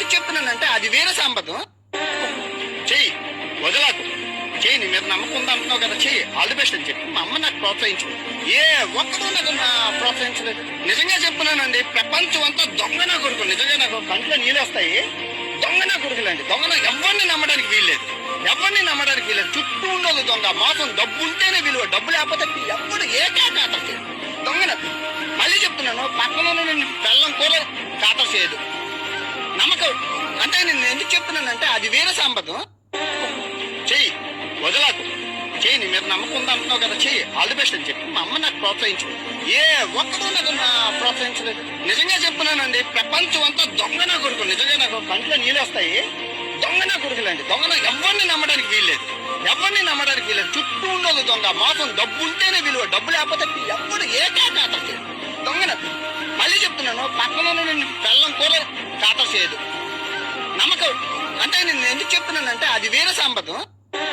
ఎందుకు చెప్తున్నానంటే అది వేరే సంపదం. చెయ్యి, వదలకు, చెయ్యి, నీ మీద నమ్మకం ఉందా అంటున్నావు కదా, చెయ్యి, ఆల్ ది బెస్ట్ అని చెప్పి మా అమ్మ నాకు ప్రోత్సహించలేదు. ఏ ఒక్కడూ నాకు ప్రోత్సహించలేదు. నిజంగా చెప్తున్నానండి, ప్రపంచం అంతా దొంగ నా కొడుకు. నిజంగా నాకు కంట్లో నీళ్ళు వస్తాయి. దొంగ నా కొడుకులండి, దొంగ. ఎవరిని నమ్మడానికి వీల్లేదు, ఎవరిని నమ్మడానికి వీల్లేదు. చుట్టూ ఉండదు దొంగ, మోసం. డబ్బు ఉంటేనే విలువ, డబ్బు లేకపోతే ఎవడు ఏకాకాత దొంగ. మళ్ళీ చెప్తున్నాను, పక్కన నేను బెల్లం కూర ఖాతా చేయదు. నమ్మకం అంటే నేను ఎందుకు చెప్తున్నానంటే అది వేరే సంపదం. చెయ్యి, వదలకు, చెయ్యి, నీ మీద నమ్మకం ఉందా అంటున్నావు కదా, చెయ్యి, ఆల్ ది బెస్ట్ అని చెప్పి మా అమ్మ నాకు ప్రోత్సహించలేదు. ఏ ఒక్కడూ నాకు ప్రోత్సహించలేదు. నిజంగా చెప్తున్నానండి, ప్రపంచం అంతా దొంగ నా కొడుకు. నిజంగా నాకు కంట్లో నీళ్ళు వస్తాయి. దొంగ నా కొడుకులండి, దొంగ. ఎవరిని నమ్మడానికి వీల్లేదు, ఎవరిని నమ్మడానికి వీల్లేదు. చుట్టూ ఉండదు దొంగ, మోసం. డబ్బు ఉంటేనే విలువ, డబ్బు లేకపోతే ఎవడు ఏకాకాత దొంగ. మళ్ళీ చెప్తున్నాను, పక్కన నేను బెల్లం కూర ఖాతా చేయదు. నమ్మకం అంటే నేను ఎందుకు చెప్తున్నానంటే అది వేరే సంపదం.